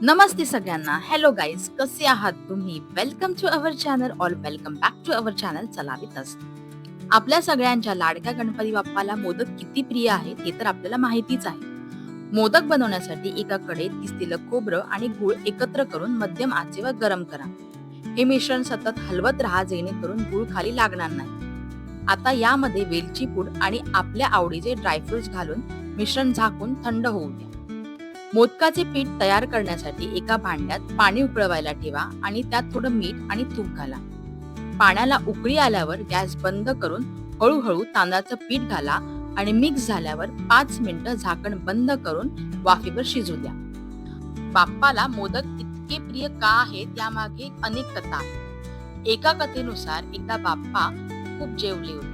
नमस्ते सगळ्यांना. Hello guys, कसे आहात तुम्ही? Welcome to our channel all welcome back to our channel चला विथ अस. आपल्या सगळ्यांच्या लाडक्या गणपती बाप्पाला मोदक किती प्रिय आहेत हे तर आपल्याला माहितीच आहे. मोदक बनवण्यासाठी एका कढईत किसलेलं खोबरं आणि गूळ एकत्र करून मध्यम आचेवर गरम करा. हे मिश्रण सतत हलवत राहा जेणेकरून गूळ खाली लागणार नाही. आता यामध्ये वेलची पूड आणि आपल्या आवडीचे ड्रायफ्रुट्स घालून मिश्रण झाकून थंड होऊ द्या. मोदकाचे पीठ तयार करण्यासाठी एका भांड्यात पाणी उकळवायला ठेवा आणि त्यात थोडं मीठ आणि तूप घाला. पाण्याला उकळी आल्यावर गॅस बंद करून हळूहळू तांदळाचं पीठ घाला आणि मिक्स झाल्यावर 5 मिनिटं झाकण बंद करून वाफेवर शिजू द्या. बाप्पाला मोदक इतके प्रिय का आहेत यामागे अनेक कथा आहेत. एका कथेनुसार एकदा बाप्पा खूप जेवले होते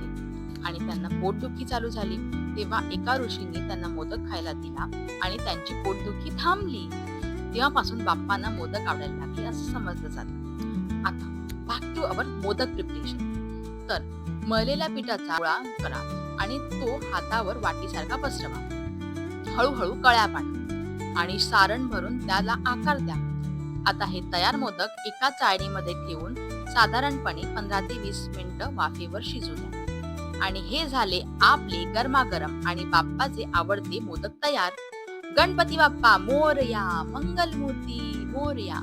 आणि त्यांना पोटदुखी चालू झाली. तेव्हा एका ऋषींनी त्यांना मोदक खायला दिला आणि त्यांची पोटदुखी थांबली. तेव्हापासून बाप्पांना मोदक आवडायला लागले असं समजलं जातं. आता back to our modak preparation. तर मळलेल्या पिठाचा गोळा करा आणि तो हातावर वाटीसारखा पसरवा. हळूहळू कळ्या पाडा आणि सारण भरून त्याला आकार द्या. आता हे तयार मोदक एका चाळणीमध्ये ठेवून साधारणपणे 15 ते 20 मिनिटं वाफेवर शिजू द्या. आणि हे झाले आपले गरमागरम आणि बाप्पाचे आवडते मोदक तयार. गणपती बाप्पा मोरया, मंगलमूर्ती मोरया.